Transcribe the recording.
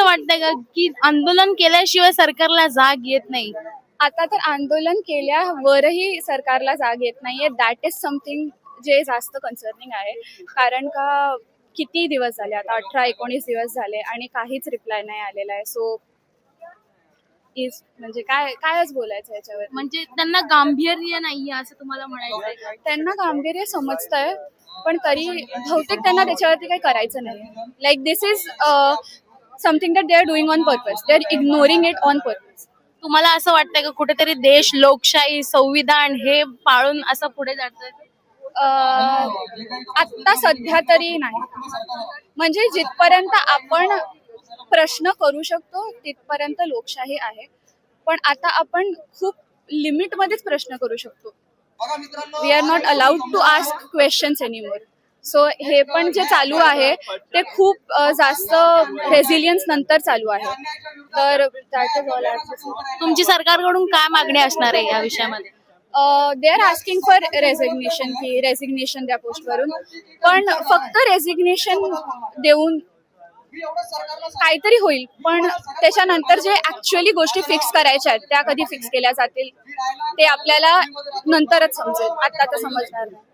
वाटतंय का की आंदोलन केल्याशिवाय सरकारला जाग येत नाही? आता तर आंदोलन केल्यावरही सरकारला जाग येत नाहीये. दॅट इज समथिंग जे जास्त कन्सर्निंग आहे. कारण का किती दिवस झाले आता 18-19 दिवस झाले आणि काहीच रिप्लाय नाही आलेला आहे. सो इज म्हणजे कायच बोलायचं याच्यावर. म्हणजे त्यांना गांभीर्य नाहीये असं तुम्हाला म्हणायचंय? त्यांना गांभीर्य समजतंय पण तरी बहुतेक त्यांना त्याच्यावरती काही करायचं नाही. Like this is something that they are doing on purpose. They are ignoring it on purpose. तुम्हाला असं वाटतंय का कुठेतरी देश, लोकशाही, संविधान हे पाळून असं पुढे जातोय? आत्ता सध्या तरी नाही. म्हणजे जिथपर्यंत आपण प्रश्न करू शकतो तिथपर्यंत लोकशाही आहे. पण आता आपण खूप लिमिटमध्येच प्रश्न करू शकतो. We are not allowed to ask questions anymore. So हे पण जे चालू आहे ते खूप जास्त रेझिलियन्स नंतर चालू आहे. तर that is all I have to say. तुमची सरकारकडून काय मागणी असणार आहे या विषयामध्ये? They are asking for resignation की रेझिग्नेशन द्या पोस्टवरून. पण फक्त रेझिग्नेशन देऊन काहीतरी होईल पण त्याच्यानंतर जे ऍक्च्युअली गोष्टी फिक्स करायच्या आहेत त्या कधी फिक्स केल्या जातील ते आपल्याला नंतरच समजेल. आता तर समजणार नाही.